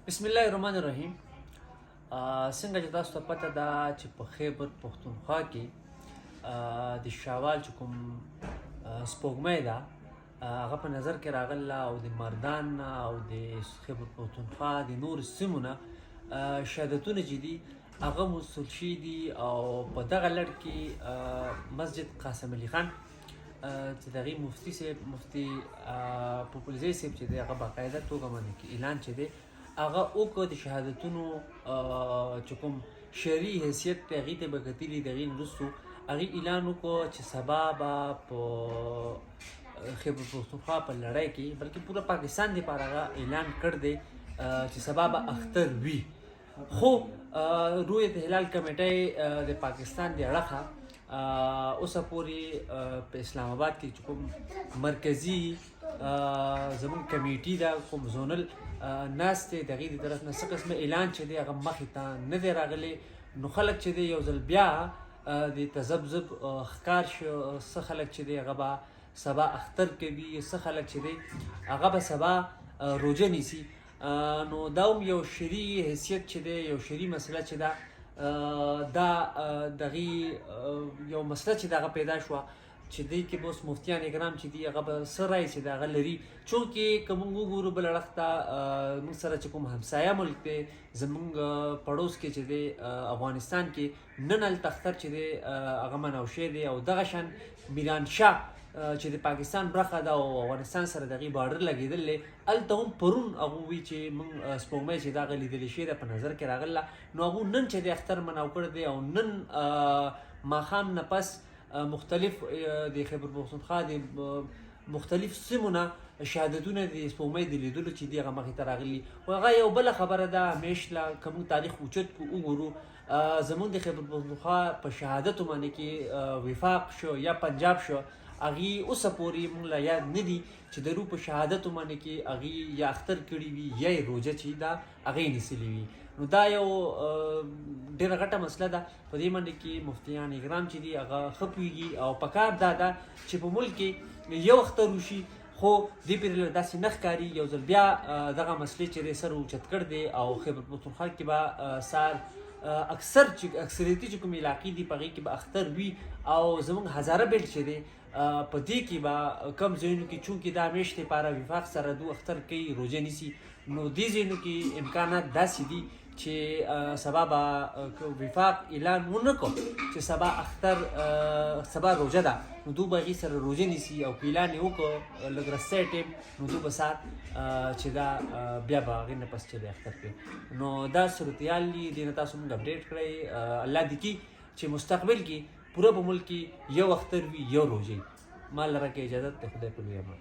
بسم الله الرحمن الرحیم. څنګه چې تاسو ته پته ده چې په خیبر پښتونخوا کې د شوال چې کوم سپوږمۍ ده هغه په نظر کې راغله او د مردان او د خیبر پښتونخوا د نور سیمو نه شهادتونه چې دي هغه موصول شوي دي او په دغه لړ کې مسجد قاسم علي خان چې د هغې مفتي پوپلزی صاحب چې دی هغه باقاعده توګه باندې اعلان چې دی هغه وکړ د شهادتونو چې کوم شرعي حیثیت دی هغې ته به کتلي د هغې نه وروستو هغې اعلان وکړ چې سبا به په خیبر پښتونخوا په لړۍ کې بلکې پوره پاکستان دپاره هغه اعلان کړ دی چې سبا به اختر وي. خو رویت هلال کمیټۍ د پاکستان د اړخه اوسه پورې په اسلام آباد کې چې کوم مرکزي زموږ کمیټي ده کوم زونل ناست دی د هغې د طرف نه څه قسمه اعلان چې دی هغه مخې ته نه دی راغلی. نو خلک چې دی یو ځل بیا د تذبذب ښکار شو. څه خلک چې دی هغه به سبا اختر کوي، څه خلک چې دی هغه به سبا روژه نیسي. نو دا هم یو شرعي حیثیت چې دی یو شرعي مسله چې ده دا دغې یو مسله چې دغه پیدا شوه چې دی کې به اوس مفتیان اکرام چې دي هغه به څه رایې چې د هغه لري. چونکې که موږ وګورو بل اړخ ته موږ سره چې کوم همسایه ملک دی زموږ پړوس کې چې دی افغانستان کې نن هلته اختر چې دی هغه منو شوی دی او دغه شان میرانشاه چې د پاکستان برخه ده او افغانستان سره د هغې بارډر لګېدل دی هلته هم پرون هغوی وي چې موږ سپوږمۍ چې دغه لیدلې شوې ده په نظر کې راغله. نو هغوی نن چې د اختر منو کړی دی او نن ماښام نه پس مختلف د خیبر پښتونخوا د مختلف سیمو نه شهادتونه د سپوږمۍ د لیدلو چې دي هغه مخې ته راغلي. خو هغه یو بله خبره ده همیشه که موږ تاریخ اوچت کړو وګورو زموږ د خیبر پښتونخوا په شهادتو باندې کې وفاق شو یا پنجاب شو هغې اوسه پورې موږ له یاد نه دي چې د رو په شهادتو باندې کې هغې یا اختر کړي وي یا یې روژه چې ده هغې نیسلې وي. نو دا یو ډېره غټه مسله ده. په دې باندې کې مفتیان اکرام چې دي هغه ښه پوهېږي او پکار دا ده چې په ملک کې یو اختر وشي خو دې پورې داسې نه ښکاري یو ځل بیا دغه مسلې چې دی سر اوچت کړ دی او خیبر پښتونخوا کې به سار اکثریتي چې کوم علاقې دي په هغې کې به اختر وي او زموږ هزاره بیلټ چې دی په دې کې به کم ځایونو کې چونکې دا میاشتې لپاره وفاق سره دو اختر کوي روژه نیسي. نو دې ځایونو کې امکانات داسې دي چې سبا به وفاق اعلان ونه کړو چې سبا اختر سبا روژه ده نو دوی به هغې سره روژه نیسي او که اعلان یې وکړو لږ رستی ټیم نو دوی به سات چې دا بیا به هغې نه پس چې دی اختر کوي. نو دا صورتحال دي دې نه تاسو موږ اپډیټ کړئ. الله دې کړي چې مستقبل کې پوره په ملک کې یو اختر وي یو روژه. ما لره کې اجازت د خدای په لوی امان.